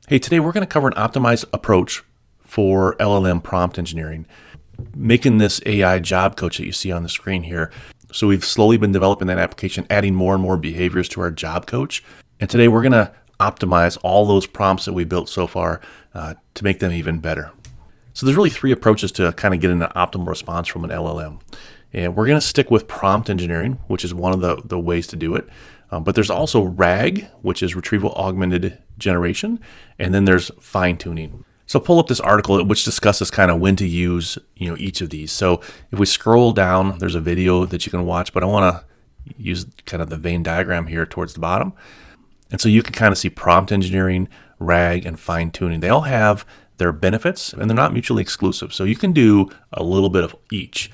Hey, today we're going to cover an optimized approach for LLM prompt engineering, making this AI job coach that you see on the screen here. So we've slowly been developing that application, adding more and more behaviors to our job coach. And today we're going to optimize all those prompts that we built so far to make them even better. So there's really three approaches to kind of getting an optimal response from an LLM. And we're going to stick with prompt engineering, which is one of the ways to do it. But there's also RAG, which is retrieval augmented generation, and then there's fine tuning. So pull up this article which discusses kind of when to use each of these. So if we scroll down, there's a video that you can watch, but I want to use kind of the Venn diagram here towards the bottom. And so you can kind of see prompt engineering, RAG, and fine tuning. They all have their benefits and they're not mutually exclusive. So you can do a little bit of each.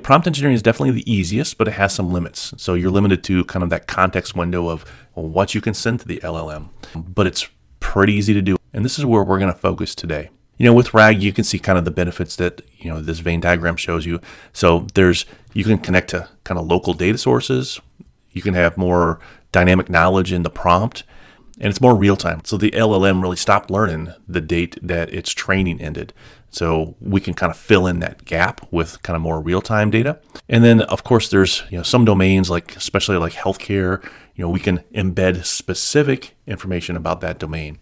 Prompt engineering is definitely the easiest, but it has some limits. So you're limited to kind of that context window of what you can send to the LLM, but it's pretty easy to do. And this is where we're going to focus today. With RAG, you can see kind of the benefits that, this Venn diagram shows you. So you can connect to kind of local data sources. You can have more dynamic knowledge in the prompt, and it's more real time. So the LLM really stopped learning the date that its training ended. So we can kind of fill in that gap with kind of more real-time data. And then of course there's some domains especially like healthcare, we can embed specific information about that domain.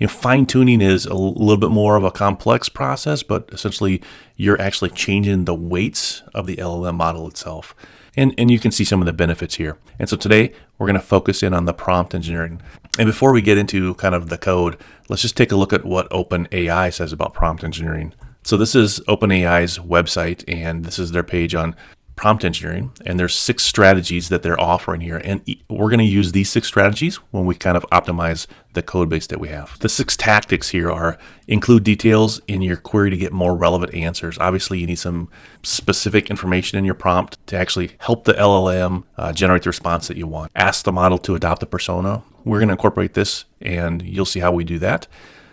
Fine-tuning is a little bit more of a complex process, but essentially you're actually changing the weights of the LLM model itself. And you can see some of the benefits here. And so today we're going to focus in on the prompt engineering. And before we get into kind of the code, let's just take a look at what OpenAI says about prompt engineering. So this is OpenAI's website, and this is their page on prompt engineering. And there's 6 strategies that they're offering here. And we're going to use these 6 strategies when we kind of optimize the code base that we have. The 6 tactics here are include details in your query to get more relevant answers. Obviously, you need some specific information in your prompt to actually help the LLM generate the response that you want. Ask the model to adopt a persona. We're going to incorporate this, and you'll see how we do that.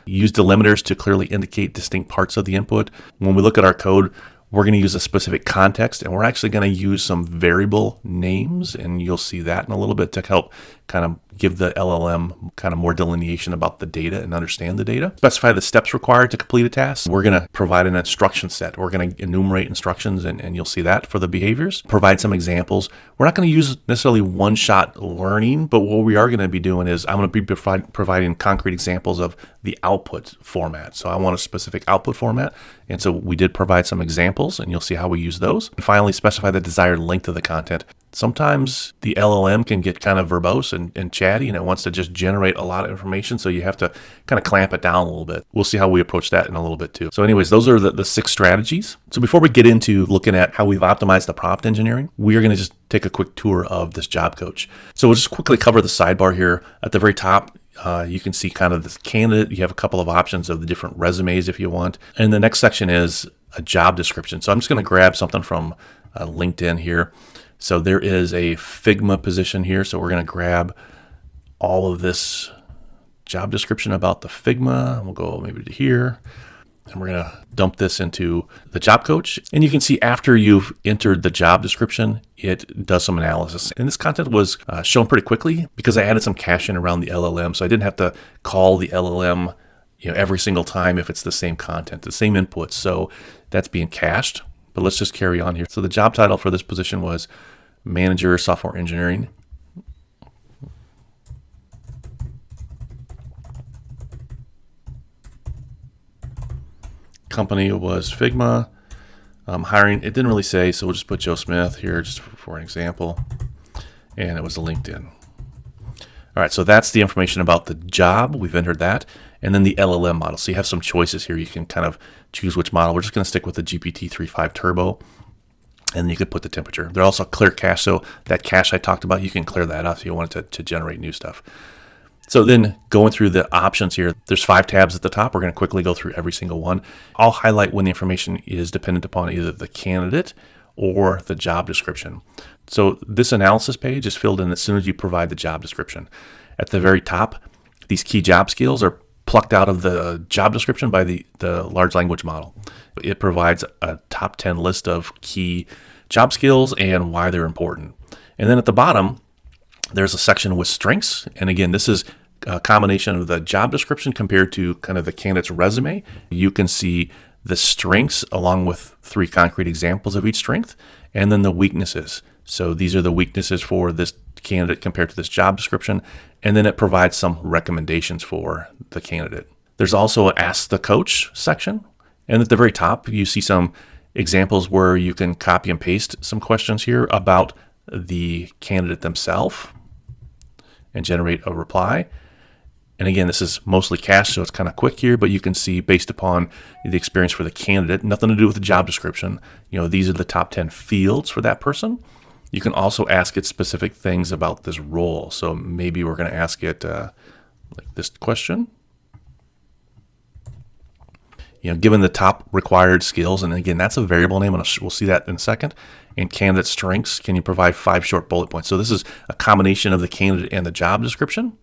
Use delimiters to clearly indicate distinct parts of the input. When we look at our code, we're going to use a specific context, and we're actually going to use some variable names, and you'll see that in a little bit to help kind of give the LLM kind of more delineation about the data and understand the data. Specify the steps required to complete a task. We're going to provide an instruction set. We're going to enumerate instructions, and you'll see that for the behaviors. Provide some examples. We're not going to use necessarily one-shot learning, but what we are going to be doing is I'm going to be providing concrete examples of the output format. So I want a specific output format, and so we did provide some examples, and you'll see how we use those. And finally, specify the desired length of the content. Sometimes the LLM can get kind of verbose and chatty, and it wants to just generate a lot of information, so you have to kind of clamp it down a little bit. We'll see how we approach that in a little bit too. So anyways, those are the 6 strategies. So before we get into looking at how we've optimized the prompt engineering, we are going to just take a quick tour of this job coach. So we'll just quickly cover the sidebar here. At the very top, you can see kind of this candidate. You have a couple of options of the different resumes if you want. And the next section is a job description. So I'm just going to grab something from LinkedIn here. So there is a Figma position here. So we're going to grab all of this job description about the Figma. We'll go maybe to here. And we're going to dump this into the job coach. And you can see after you've entered the job description, it does some analysis. And this content was shown pretty quickly because I added some caching around the LLM. So I didn't have to call the LLM every single time if it's the same content, the same inputs. So that's being cached. But let's just carry on here. So the job title for this position was Manager Software Engineering. Company was Figma. Hiring, it didn't really say, so we'll just put Joe Smith here just for an example. And it was a LinkedIn. All right, so that's the information about the job. We've entered that. And then the LLM model. So you have some choices here. You can kind of choose which model. We're just going to stick with the GPT-3.5 Turbo. And you could put the temperature. They're also clear cache. So that cache I talked about, you can clear that up if you want it to generate new stuff. So then going through the options here, there's 5 tabs at the top. We're going to quickly go through every single one. I'll highlight when the information is dependent upon either the candidate or the job description. So this analysis page is filled in as soon as you provide the job description. At the very top, these key job skills are plucked out of the job description by the large language model. It provides a top 10 list of key job skills and why they're important. And then at the bottom, there's a section with strengths. And again, this is a combination of the job description compared to kind of the candidate's resume. You can see the strengths along with 3 concrete examples of each strength, and then the weaknesses. So these are the weaknesses for this candidate compared to this job description, and then it provides some recommendations for the candidate. There's also an Ask the Coach section, and at the very top you see some examples where you can copy and paste some questions here about the candidate themselves and generate a reply. And again, this is mostly cached, so it's kind of quick here, but you can see based upon the experience for the candidate, nothing to do with the job description. These are the top 10 fields for that person. You can also ask it specific things about this role. So maybe we're going to ask it like this question. Given the top required skills, and again, that's a variable name, and we'll see that in a second. And candidate strengths, can you provide 5 short bullet points? So this is a combination of the candidate and the job description.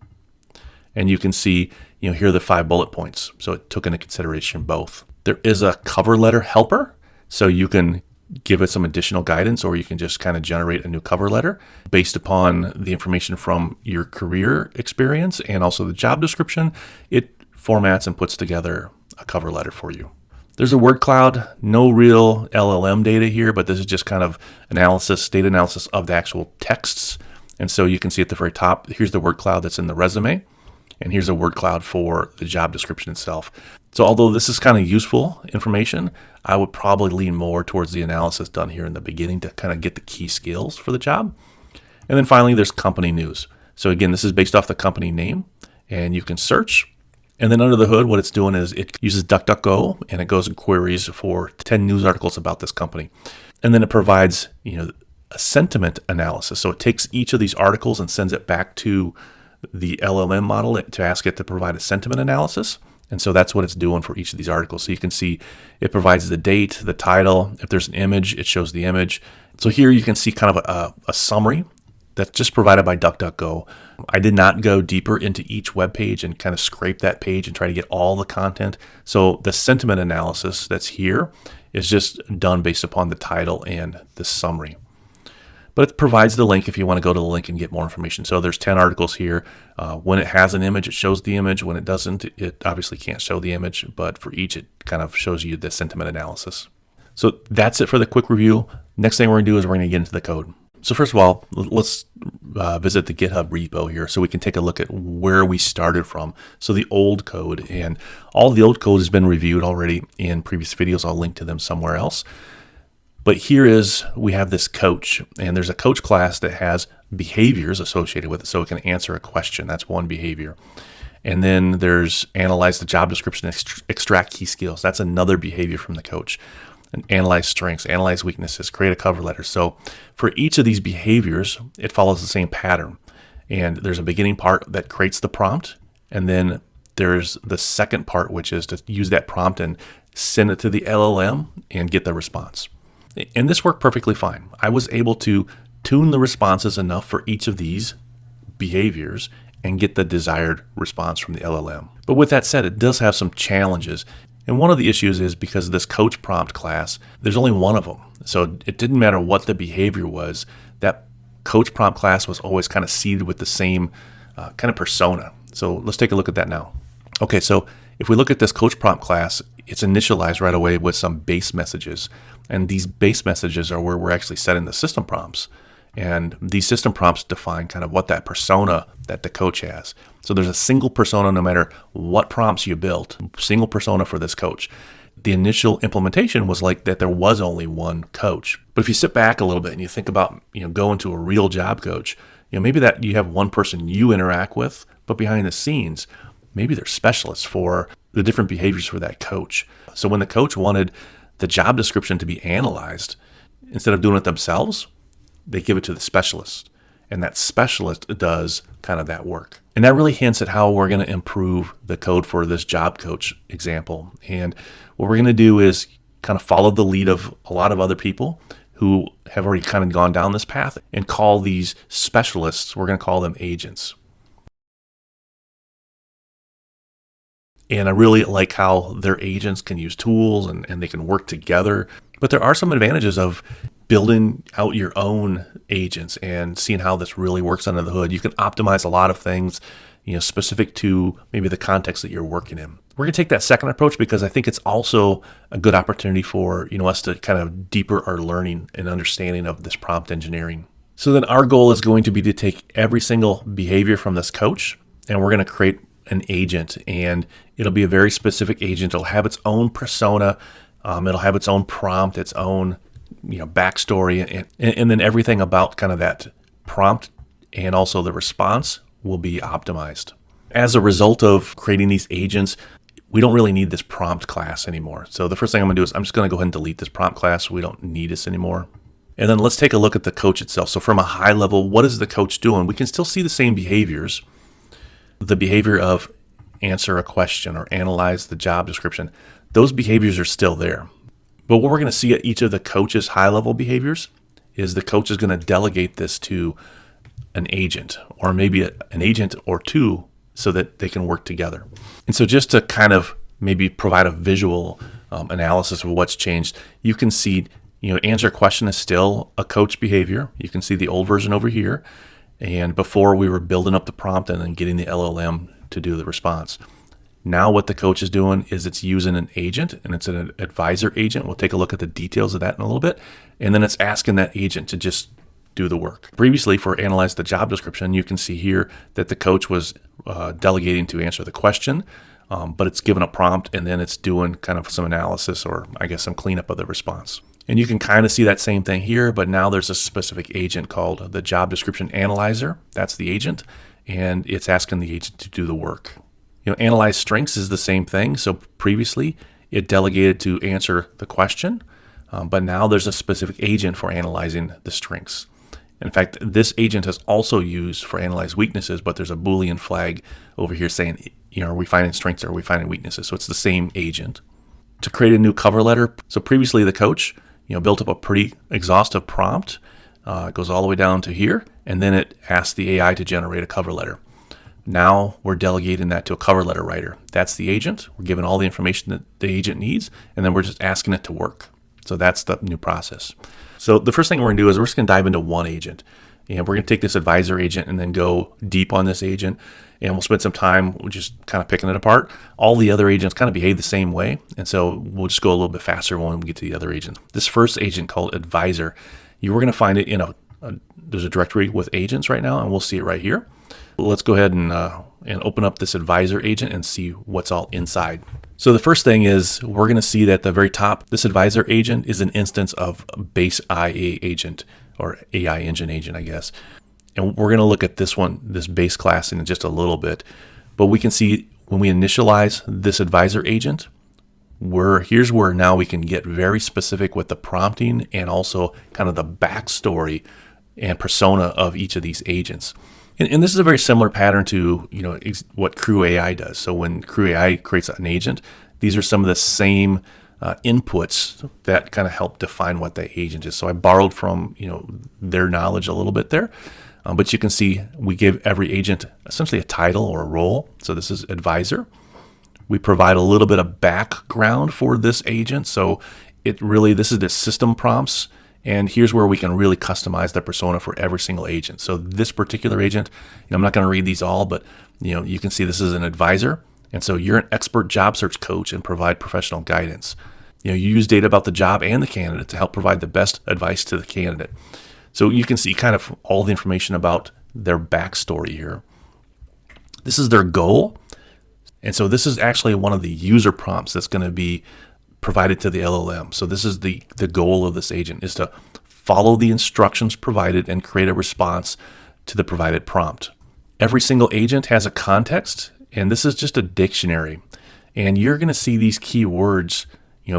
And you can see, here are the 5 bullet points. So it took into consideration both. There is a cover letter helper. So you can give it some additional guidance, or you can just kind of generate a new cover letter based upon the information from your career experience and also the job description. It formats and puts together a cover letter for you. There's a word cloud, no real LLM data here, but this is just kind of data analysis of the actual texts. And so you can see at the very top, here's the word cloud that's in the resume, and here's a word cloud for the job description itself. So although this is kind of useful information, I would probably lean more towards the analysis done here in the beginning to kind of get the key skills for the job. And then finally, there's company news. So again, this is based off the company name, and you can search. And then under the hood, what it's doing is it uses DuckDuckGo, and it goes and queries for 10 news articles about this company. And then it provides, a sentiment analysis. So it takes each of these articles and sends it back to the LLM model to ask it to provide a sentiment analysis. And so that's what it's doing for each of these articles. So you can see it provides the date, the title. If there's an image, it shows the image. So here you can see kind of a summary that's just provided by DuckDuckGo. I did not go deeper into each web page and kind of scrape that page and try to get all the content. So the sentiment analysis that's here is just done based upon the title and the summary. But it provides the link if you want to go to the link and get more information. So there's 10 articles here. When it has an image, it shows the image. When it doesn't, it obviously can't show the image. But for each, it kind of shows you the sentiment analysis. So that's it for the quick review. Next thing we're going to do is we're going to get into the code. So first of all, let's visit the GitHub repo here so we can take a look at where we started from. So the old code, and all the old code has been reviewed already in previous videos. I'll link to them somewhere else. But we have this coach, and there's a coach class that has behaviors associated with it, so it can answer a question. That's one behavior. And then there's analyze the job description, extract key skills. That's another behavior from the coach. And analyze strengths, analyze weaknesses, create a cover letter. So for each of these behaviors, it follows the same pattern. And there's a beginning part that creates the prompt, and then there's the second part, which is to use that prompt and send it to the LLM and get the response. And this worked perfectly fine. I was able to tune the responses enough for each of these behaviors and get the desired response from the LLM. But with that said, it does have some challenges. And one of the issues is because of this coach prompt class, there's only one of them. So it didn't matter what the behavior was, that coach prompt class was always kind of seeded with the same kind of persona. So let's take a look at that now. Okay, so if we look at this coach prompt class, it's initialized right away with some base messages. And these base messages are where we're actually setting the system prompts. And these system prompts define kind of what that persona that the coach has. So there's a single persona no matter what prompts you built, single persona for this coach. The initial implementation was like that there was only one coach. But if you sit back a little bit and you think about, going to a real job coach, maybe that you have one person you interact with, but behind the scenes, maybe they're specialists for the different behaviors for that coach. So when the coach wanted the job description to be analyzed, instead of doing it themselves, they give it to the specialist. And that specialist does kind of that work. And that really hints at how we're going to improve the code for this job coach example. And what we're going to do is kind of follow the lead of a lot of other people who have already kind of gone down this path and call these specialists, we're going to call them agents. And I really like how their agents can use tools and they can work together. But there are some advantages of building out your own agents and seeing how this really works under the hood. You can optimize a lot of things. specific to maybe the context that you're working in. We're going to take that second approach because I think it's also a good opportunity for us to kind of deeper our learning and understanding of this prompt engineering. So then our goal is going to be to take every single behavior from this coach, and we're going to create an agent, and it'll be a very specific agent. It'll have its own persona. It'll have its own prompt, its own backstory, and then everything about kind of that prompt and also the response will be optimized. As a result of creating these agents, we don't really need this prompt class anymore. So the first thing I'm going to do is I'm just going to go ahead and delete this prompt class. We don't need this anymore. And then let's take a look at the coach itself. So from a high level, what is the coach doing? We can still see the same behaviors. The behavior of answer a question or analyze the job description, those behaviors are still there. But what we're going to see at each of the coach's high-level behaviors is the coach is going to delegate this to an agent, or maybe an agent or two, so that they can work together. And so just to kind of maybe provide a visual analysis of what's changed, you can see, answer a question is still a coach behavior. You can see the old version over here. And before we were building up the prompt and then getting the LLM to do the response. Now what the coach is doing is it's using an agent, and it's an advisor agent. We'll take a look at the details of that in a little bit. And then it's asking that agent to just do the work. Previously, for analyze the job description, you can see here that the coach was delegating to answer the question, but it's given a prompt, and then it's doing kind of some analysis, or I guess some cleanup of the response. And you can kind of see that same thing here, but now there's a specific agent called the job description analyzer. That's the agent, and it's asking the agent to do the work. Analyze strengths is the same thing. So previously, it delegated to answer the question, but now there's a specific agent for analyzing the strengths. In fact, this agent is also used for analyze weaknesses, but there's a Boolean flag over here saying, are we finding strengths or are we finding weaknesses? So it's the same agent. To create a new cover letter, so previously the coach, built up a pretty exhaustive prompt. It goes all the way down to here, and then it asks the AI to generate a cover letter. Now we're delegating that to a cover letter writer. That's the agent. We're giving all the information that the agent needs, and then we're just asking it to work. So that's the new process. So the first thing we're going to do is we're just going to dive into one agent. And we're going to take this advisor agent and then go deep on this agent. And we'll spend some time just kind of picking it apart. All the other agents kind of behave the same way. And so we'll just go a little bit faster when we get to the other agent. This first agent called advisor, you were going to find it in there's a directory with agents right now, and we'll see it right here. Let's go ahead and open up this advisor agent and see what's all inside. So the first thing is we're going to see that at the very top, this advisor agent is an instance of base IA agent, or AI engine agent, I guess. And we're going to look at this one, this base class, in just a little bit. But we can see when we initialize this advisor agent, here's where now we can get very specific with the prompting and also kind of the backstory and persona of each of these agents. And this is a very similar pattern to what Crew AI does. So when Crew AI creates an agent, these are some of the same inputs that kind of help define what the agent is. So I borrowed from their knowledge a little bit there, but you can see we give every agent essentially a title or a role. So this is advisor. We provide a little bit of background for this agent. So this is the system prompts. And here's where we can really customize the persona for every single agent. So this particular agent, I'm not going to read these all, but you can see this is an advisor. And so you're an expert job search coach and provide professional guidance. You use data about the job and the candidate to help provide the best advice to the candidate. So you can see kind of all the information about their backstory here. This is their goal. And so this is actually one of the user prompts that's going to be provided to the LLM. So this is the goal of this agent, is to follow the instructions provided and create a response to the provided prompt. Every single agent has a context, and this is just a dictionary. And you're going to see these keywords,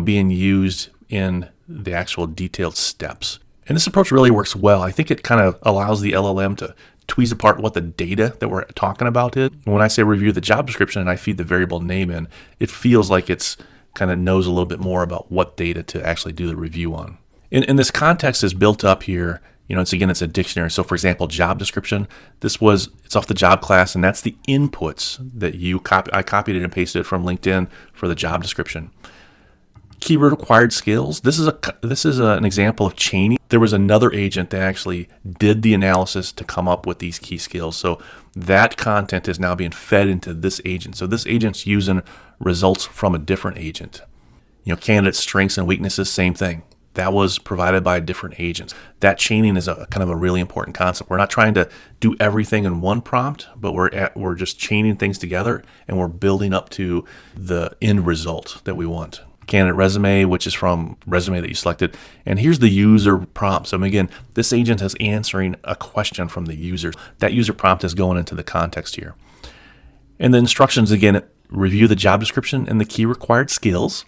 being used in the actual detailed steps. And this approach really works well. I think it kind of allows the LLM to tweeze apart what the data that we're talking about is. When I say review the job description and I feed the variable name in, it feels like it's kind of knows a little bit more about what data to actually do the review on. And this context is built up here. It's a dictionary. So for example, job description, it's off the job class, and that's the inputs that I copied it and pasted it from LinkedIn for the job description. Key required skills. This is an example of chaining. There was another agent that actually did the analysis to come up with these key skills. So that content is now being fed into this agent. So this agent's using results from a different agent. Candidate strengths and weaknesses, same thing. That was provided by different agents. That chaining is a kind of a really important concept. We're not trying to do everything in one prompt, but we're just chaining things together, and we're building up to the end result that we want. Candidate resume, which is from resume that you selected. And here's the user prompt. So again, this agent is answering a question from the user. That user prompt is going into the context here. And the instructions, again, review the job description and the key required skills,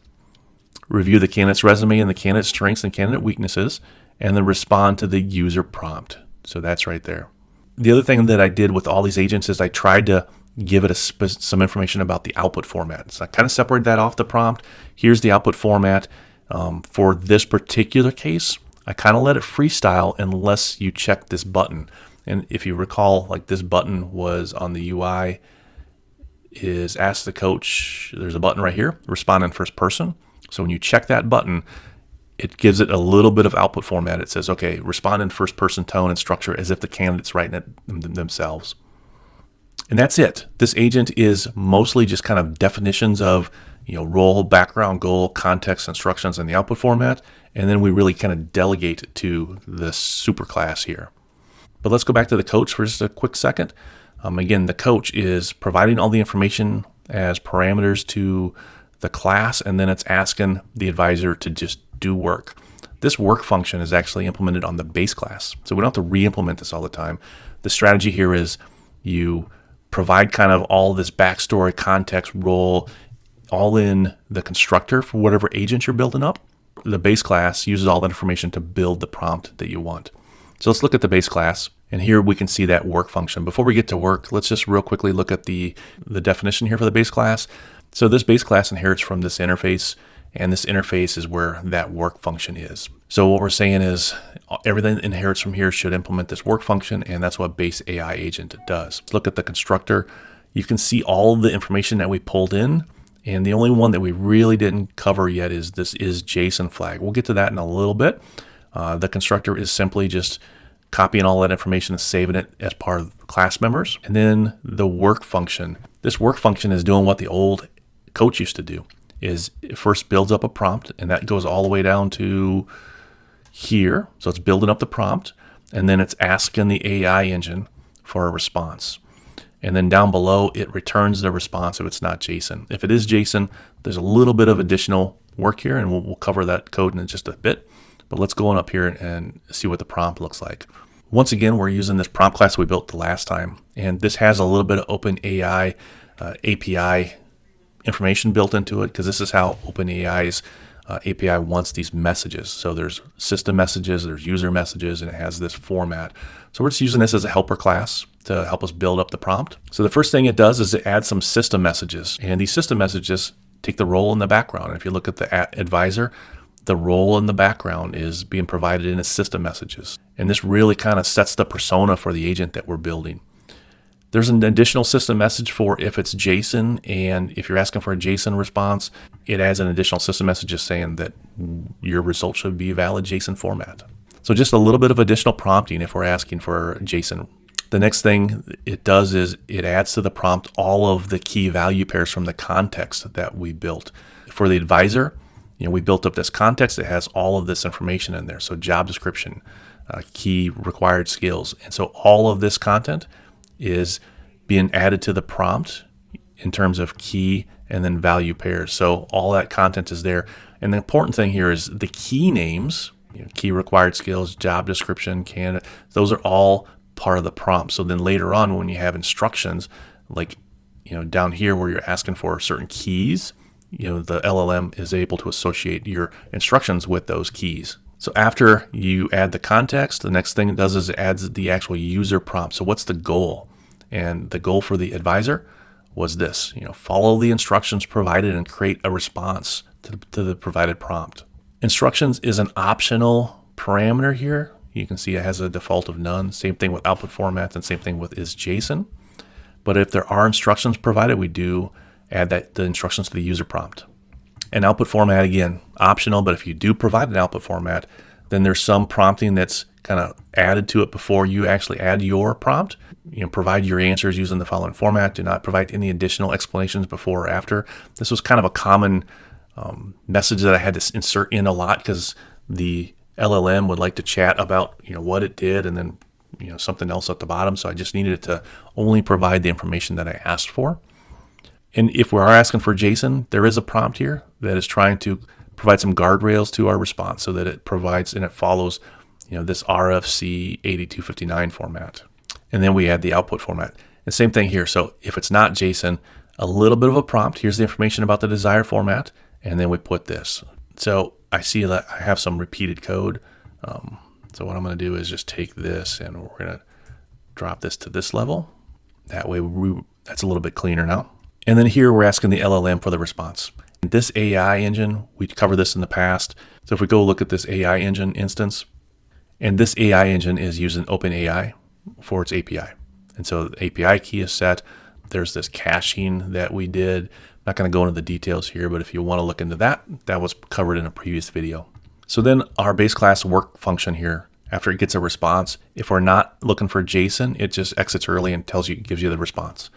review the candidate's resume and the candidate's strengths and candidate weaknesses, and then respond to the user prompt. So that's right there. The other thing that I did with all these agents is I tried to give it some information about the output format. So I kind of separated that off the prompt. Here's the output format. For this particular case, I kind of let it freestyle unless you check this button. And if you recall, like this button was on the UI, is ask the coach. There's a button right here, respond in first person. So when you check that button, it gives it a little bit of output format. It says, okay, respond in first person tone and structure as if the candidate's writing it themselves. And that's it. This agent is mostly just kind of definitions of, role, background, goal, context, instructions, and the output format. And then we really kind of delegate to the superclass here. But let's go back to the coach for just a quick second. Again, the coach is providing all the information as parameters to the class, and then it's asking the advisor to just do work. This work function is actually implemented on the base class, so we don't have to re-implement this all the time. The strategy here is you provide kind of all this backstory, context, role, all in the constructor for whatever agent you're building up. The base class uses all that information to build the prompt that you want. So let's look at the base class, and here we can see that work function. Before we get to work, let's just real quickly look at the definition here for the base class. So this base class inherits from this interface, and this interface is where that work function is. So what we're saying is everything that inherits from here should implement this work function, and that's what base AI agent does. Let's look at the constructor. You can see all the information that we pulled in, and the only one that we really didn't cover yet is this is JSON flag. We'll get to that in a little bit. The constructor is simply just copying all that information and saving it as part of class members. And then the work function. This work function is doing what the old coach used to do. Is it first builds up a prompt, and that goes all the way down to here. So it's building up the prompt, and then it's asking the AI engine for a response. And then down below, it returns the response if it's not JSON. If it is JSON, there's a little bit of additional work here, and we'll cover that code in just a bit. But let's go on up here and see what the prompt looks like. Once again, we're using this prompt class we built the last time, and this has a little bit of OpenAI API information built into it, because this is how OpenAI's API wants these messages. So there's system messages, there's user messages, and it has this format. So we're just using this as a helper class to help us build up the prompt. So the first thing it does is it adds some system messages, and these system messages take the role in the background. And if you look at the advisor, the role in the background is being provided in its system messages. And this really kind of sets the persona for the agent that we're building. There's an additional system message for if it's JSON, and if you're asking for a JSON response, it adds an additional system message just saying that your result should be a valid JSON format. So just a little bit of additional prompting if we're asking for JSON. The next thing it does is it adds to the prompt all of the key value pairs from the context that we built. For the advisor, we built up this context that has all of this information in there. So job description, key required skills. And so all of this content is being added to the prompt in terms of key and then value pairs. So all that content is there. And the important thing here is the key names, key required skills, job description, candidate, those are all part of the prompt. So then later on when you have instructions, like down here where you're asking for certain keys, the LLM is able to associate your instructions with those keys. So after you add the context, the next thing it does is it adds the actual user prompt. So what's the goal? And the goal for the advisor was this, follow the instructions provided and create a response to the provided prompt. Instructions is an optional parameter here. You can see it has a default of none. Same thing with output formats, and same thing with is JSON. But if there are instructions provided, we do add the instructions to the user prompt. An output format, again, optional, but if you do provide an output format, then there's some prompting that's kind of added to it before you actually add your prompt. Provide your answers using the following format. Do not provide any additional explanations before or after. This was kind of a common message that I had to insert in a lot because the LLM would like to chat about what it did and then something else at the bottom. So I just needed it to only provide the information that I asked for. And if we are asking for JSON, there is a prompt here that is trying to provide some guardrails to our response so that it provides and it follows this RFC 8259 format. And then we add the output format. And same thing here. So if it's not JSON, a little bit of a prompt. Here's the information about the desired format. And then we put this. So I see that I have some repeated code. So what I'm going to do is just take this and we're going to drop this to this level. That way that's a little bit cleaner now. And then here we're asking the LLM for the response. This AI engine, we covered this in the past. So if we go look at this AI engine instance, and this AI engine is using OpenAI for its API. And so the API key is set. There's this caching that we did. I'm not going to go into the details here, but if you want to look into that, that was covered in a previous video. So then our base class work function here, after it gets a response, if we're not looking for JSON, it just exits early and gives you the response.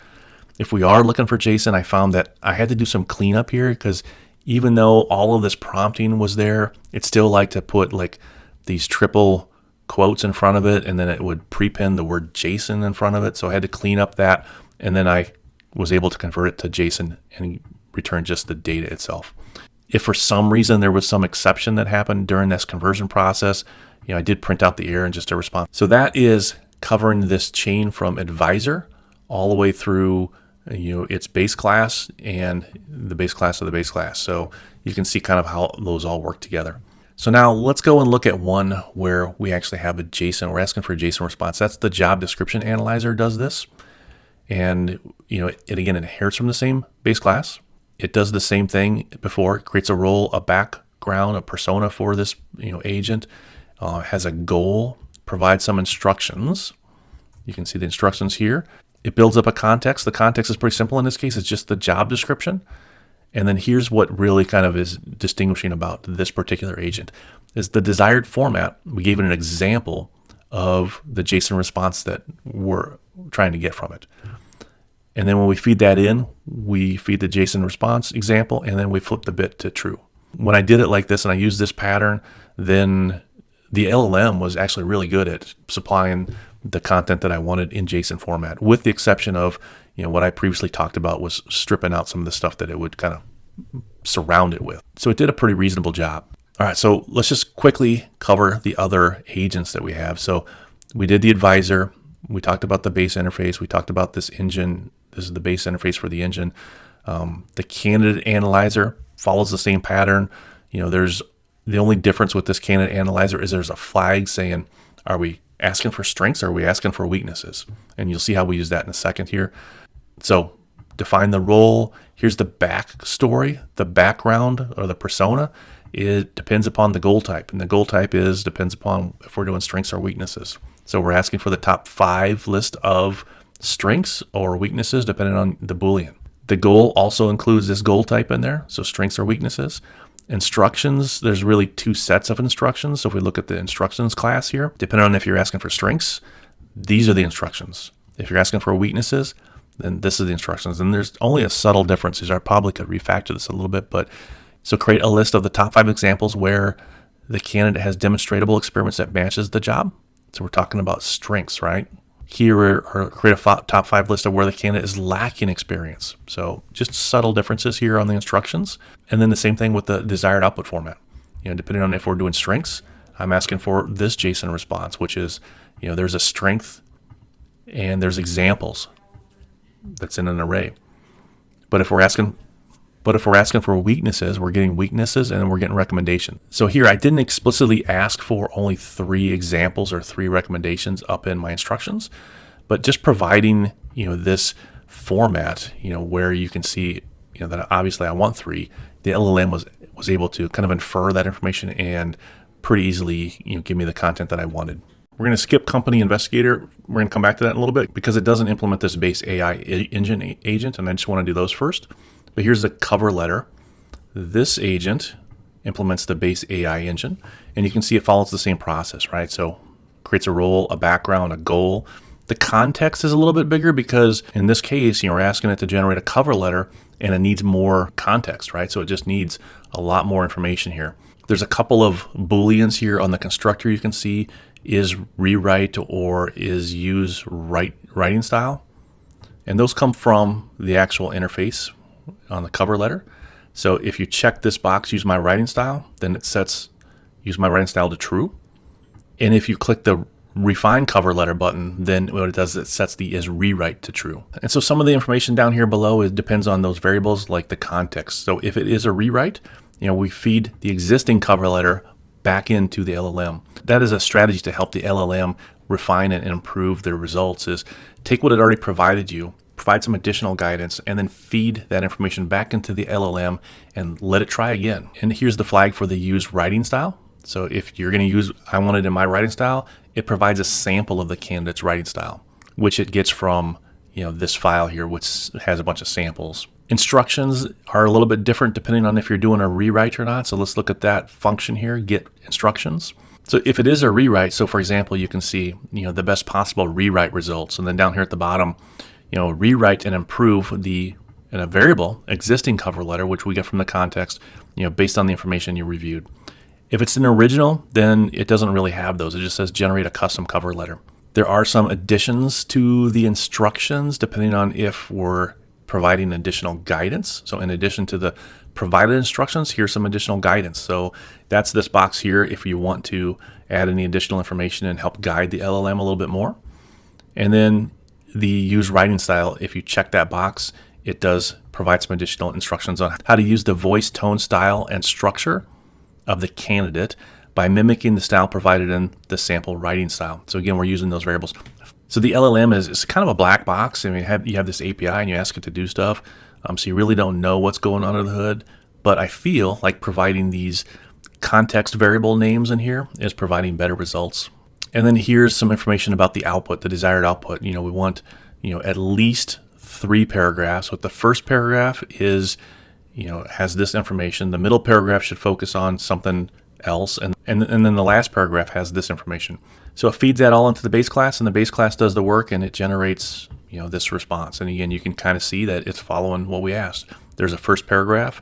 If we are looking for JSON, I found that I had to do some cleanup here because even though all of this prompting was there, it still liked to put like these triple quotes in front of it, and then it would prepend the word JSON in front of it. So I had to clean up that, and then I was able to convert it to JSON and return just the data itself. If for some reason there was some exception that happened during this conversion process, I did print out the error and just a response. So that is covering this chain from advisor all the way through its base class and the base class of the base class. So you can see kind of how those all work together. So now let's go and look at one where we actually have a JSON. We're asking for a JSON response. That's the job description analyzer does this. And it again inherits from the same base class. It does the same thing before. It creates a role, a background, a persona for this agent. Has a goal, provides some instructions. You can see the instructions here. It builds up a context. The context is pretty simple in this case. It's just the job description. And then here's what really kind of is distinguishing about this particular agent is the desired format. We gave it an example of the JSON response that we're trying to get from it. And then when we feed that in, we feed the JSON response example, and then we flip the bit to true. When I did it like this and I used this pattern, then the LLM was actually really good at supplying the content that I wanted in JSON format, with the exception of what I previously talked about was stripping out some of the stuff that it would kind of surround it with. So it did a pretty reasonable job. All right, so let's just quickly cover the other agents that we have. So we did the advisor. We talked about the base interface. We talked about this engine. This is the base interface for the engine. The candidate analyzer follows the same pattern. There's the only difference with this candidate analyzer is there's a flag saying, are we asking for strengths or are we asking for weaknesses? And you'll see how we use that in a second here. So define the role. Here's the backstory, the background or the persona. It depends upon the goal type. And the goal type depends upon if we're doing strengths or weaknesses. So we're asking for the top 5 list of strengths or weaknesses depending on the Boolean. The goal also includes this goal type in there. So strengths or weaknesses. Instructions, there's really 2 sets of instructions. So if we look at the instructions class here, depending on if you're asking for strengths, these are the instructions. If you're asking for weaknesses, then this is the instructions. And there's only a subtle difference. I probably could refactor this a little bit, but so create a list of the top 5 examples where the candidate has demonstrable experience that matches the job. So we're talking about strengths, right? Here, or create a top 5 list of where the candidate is lacking experience. So just subtle differences here on the instructions. And then the same thing with the desired output format. Depending on if we're doing strengths, I'm asking for this JSON response, which is, there's a strength and there's examples that's in an array. But if we're asking for weaknesses, we're getting weaknesses and then we're getting recommendations. So here I didn't explicitly ask for only 3 examples or 3 recommendations up in my instructions, but just providing, this format, where you can see, that obviously I want 3. The LLM was able to kind of infer that information and pretty easily, give me the content that I wanted. We're going to skip company investigator. We're going to come back to that in a little bit because it doesn't implement this base AI engine agent, and I just want to do those first. But here's the cover letter This agent implements the base AI engine, and you can see it follows the same process, right? So creates a role, a background, a goal. The context is a little bit bigger because in this case, we're asking it to generate a cover letter and it needs more context, right? So it just needs a lot more information here. There's a couple of Booleans here on the constructor you can see, is rewrite or is use writing style. And those come from the actual interface on the cover letter. So if you check this box, use my writing style, then it sets use my writing style to true. And if you click the refine cover letter button, then what it does is it sets the is rewrite to true. And so some of the information down here below depends on those variables like the context. So if it is a rewrite, we feed the existing cover letter back into the LLM. That is a strategy to help the LLM refine it and improve their results, is take what it already provided you, provide some additional guidance, and then feed that information back into the LLM and let it try again. And here's the flag for the use writing style. So if you're going to use I want it in my writing style, it provides a sample of the candidate's writing style, which it gets from this file here, which has a bunch of samples. Instructions are a little bit different depending on if you're doing a rewrite or not. So let's look at that function here, get instructions. So if it is a rewrite, so for example, you can see the best possible rewrite results, and then down here at the bottom, rewrite and improve in a variable existing cover letter, which we get from the context, based on the information you reviewed. If it's an original, then it doesn't really have those. It just says generate a custom cover letter. There are some additions to the instructions depending on if we're providing additional guidance. So in addition to the provided instructions, here's some additional guidance. So that's this box here if you want to add any additional information and help guide the LLM a little bit more. And then the use writing style, if you check that box, it does provide some additional instructions on how to use the voice, tone, style, and structure of the candidate by mimicking the style provided in the sample writing style. So again, we're using those variables. So the LLM is kind of a black box. I mean, you have this API and you ask it to do stuff. So you really don't know what's going on under the hood. But I feel like providing these context variable names in here is providing better results. And then here's some information about the output, the desired output. We want, at least 3 paragraphs. What the first paragraph is, has this information. The middle paragraph should focus on something else. And then the last paragraph has this information. So it feeds that all into the base class, and the base class does the work, and it generates, this response. And again, you can kind of see that it's following what we asked. There's a first paragraph,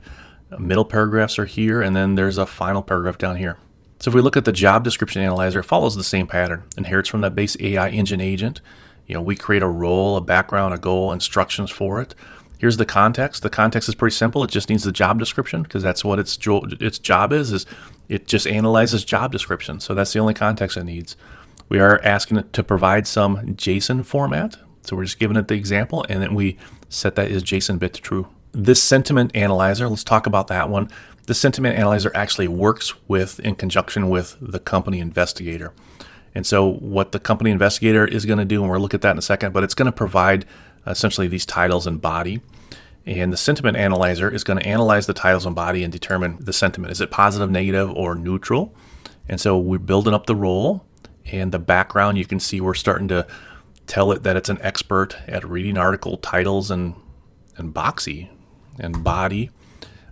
middle paragraphs are here, and then there's a final paragraph down here. So if we look at the job description analyzer, it follows the same pattern. Inherits from that base AI engine agent. We create a role, a background, a goal, instructions for it. Here's the context. The context is pretty simple. It just needs the job description because that's what its job is it just analyzes job description. So that's the only context it needs. We are asking it to provide some JSON format. So we're just giving it the example, and then we set that as JSON bit to true. This sentiment analyzer, let's talk about that one. The sentiment analyzer actually works in conjunction with the company investigator. And so what the company investigator is going to do, and we'll look at that in a second, but it's going to provide essentially these titles and body. And the sentiment analyzer is going to analyze the titles and body and determine the sentiment. Is it positive, negative, or neutral? And so we're building up the role, and the background, you can see we're starting to tell it that it's an expert at reading article titles and boxy and body,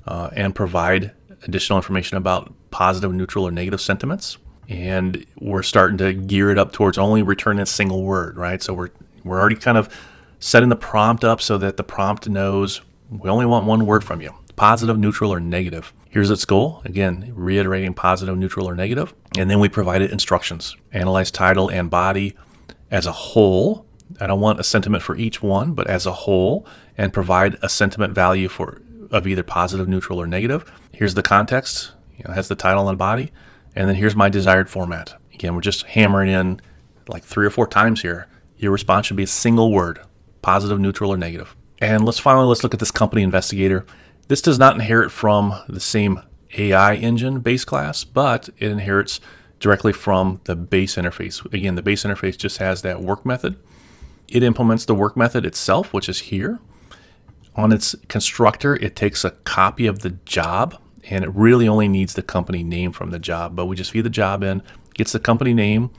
and provide additional information about positive, neutral, or negative sentiments. And we're starting to gear it up towards only returning a single word, right? So we're already kind of setting the prompt up so that the prompt knows we only want one word from you, positive, neutral, or negative. Here's its goal. Again, reiterating positive, neutral, or negative. And then we provided instructions. Analyze title and body as a whole. I don't want a sentiment for each one, but as a whole, and provide a sentiment value of either positive, neutral, or negative. Here's the context. It has the title and body. And then here's my desired format. Again, we're just hammering in like 3 or 4 times here. Your response should be a single word, positive, neutral, or negative. And let's look at this company investigator. This does not inherit from the same AI engine base class, but it inherits directly from the base interface. Again, the base interface just has that work method. It implements the work method itself, which is here. On its constructor, it takes a copy of the job, and it really only needs the company name from the job, but we just feed the job in, gets the company name.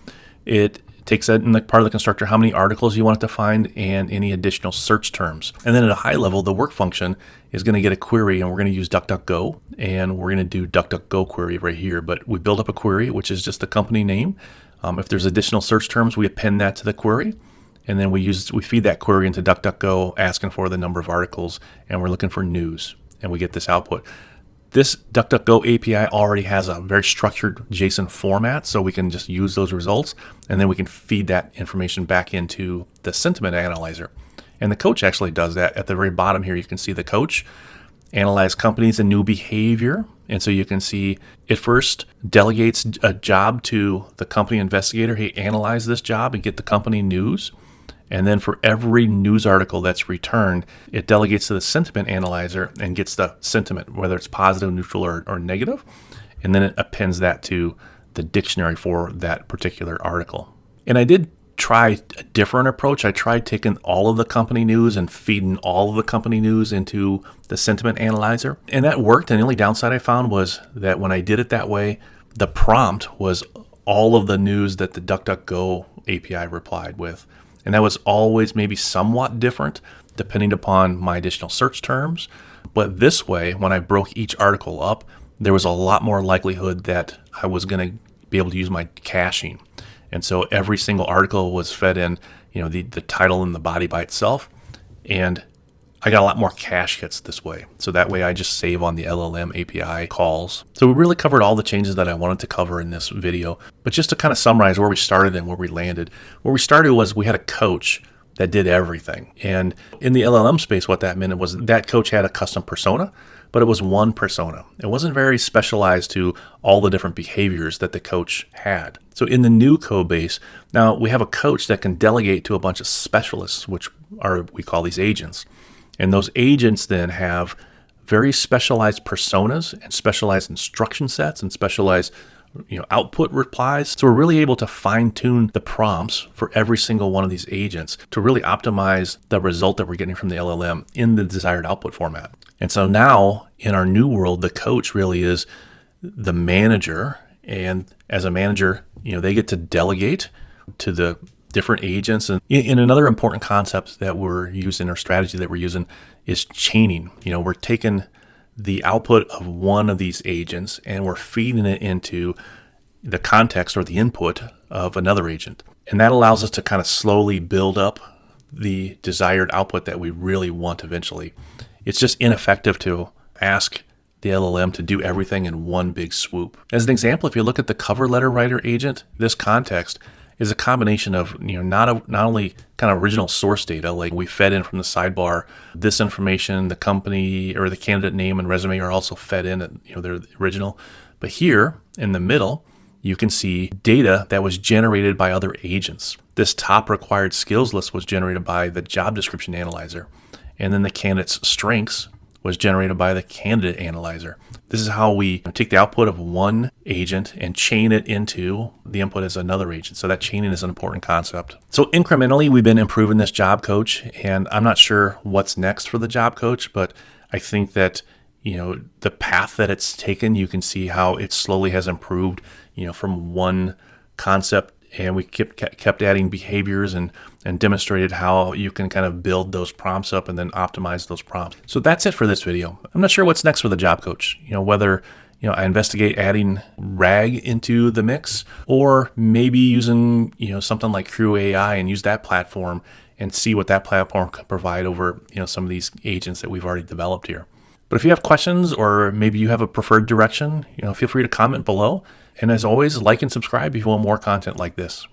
It takes that in the part of the constructor, how many articles you want it to find and any additional search terms. And then at a high level, the work function is going to get a query, and we're going to use DuckDuckGo, and we're going to do DuckDuckGo query right here. But we build up a query, which is just the company name. If there's additional search terms, we append that to the query. And then we feed that query into DuckDuckGo, asking for the number of articles, and we're looking for news, and we get this output. This DuckDuckGo API already has a very structured JSON format, so we can just use those results, and then we can feed that information back into the sentiment analyzer. And the coach actually does that. At the very bottom here, you can see the coach analyze companies and new behavior. And so you can see it first delegates a job to the company investigator. Hey, analyze this job and get the company news. And then for every news article that's returned, it delegates to the sentiment analyzer and gets the sentiment, whether it's positive, neutral, or negative. And then it appends that to the dictionary for that particular article. And I did try a different approach. I tried taking all of the company news and feeding all of the company news into the sentiment analyzer. And that worked. And the only downside I found was that when I did it that way, the prompt was all of the news that the DuckDuckGo API replied with. And that was always maybe somewhat different depending upon my additional search terms. But this way, when I broke each article up, there was a lot more likelihood that I was going to be able to use my caching. And so every single article was fed in, the title and the body by itself. And I got a lot more cache hits this way. So that way I just save on the LLM API calls. So we really covered all the changes that I wanted to cover in this video. But just to kind of summarize where we started and where we landed, where we started was we had a coach that did everything. And in the LLM space, what that meant was that coach had a custom persona, but it was one persona. It wasn't very specialized to all the different behaviors that the coach had. So in the new code base, now we have a coach that can delegate to a bunch of specialists, which we call these agents. And those agents then have very specialized personas and specialized instruction sets and specialized output replies. So we're really able to fine tune the prompts for every single one of these agents to really optimize the result that we're getting from the LLM in the desired output format. And so now in our new world, the coach really is the manager. And as a manager, they get to delegate to the different agents. And another important concept that we're using, or strategy that we're using, is chaining. We're taking the output of one of these agents and we're feeding it into the context or the input of another agent. And that allows us to kind of slowly build up the desired output that we really want eventually. It's just ineffective to ask the LLM to do everything in one big swoop. As an example, if you look at the cover letter writer agent, this context is a combination of not only kind of original source data, like we fed in from the sidebar, this information, the company or the candidate name and resume are also fed in, they're the original. But here in the middle, you can see data that was generated by other agents. This top required skills list was generated by the job description analyzer. And then the candidate's strengths was generated by the candidate analyzer. This is how we take the output of one agent and chain it into the input as another agent. So that chaining is an important concept. So incrementally, we've been improving this job coach, and I'm not sure what's next for the job coach, but I think that the path that it's taken, you can see how it slowly has improved, from one concept, and we kept adding behaviors and demonstrated how you can kind of build those prompts up and then optimize those prompts. So that's it for this video. I'm not sure what's next for the job coach, whether I investigate adding RAG into the mix, or maybe using something like Crew AI and use that platform and see what that platform can provide over some of these agents that we've already developed here. But if you have questions, or maybe you have a preferred direction, feel free to comment below. And as always, like and subscribe if you want more content like this.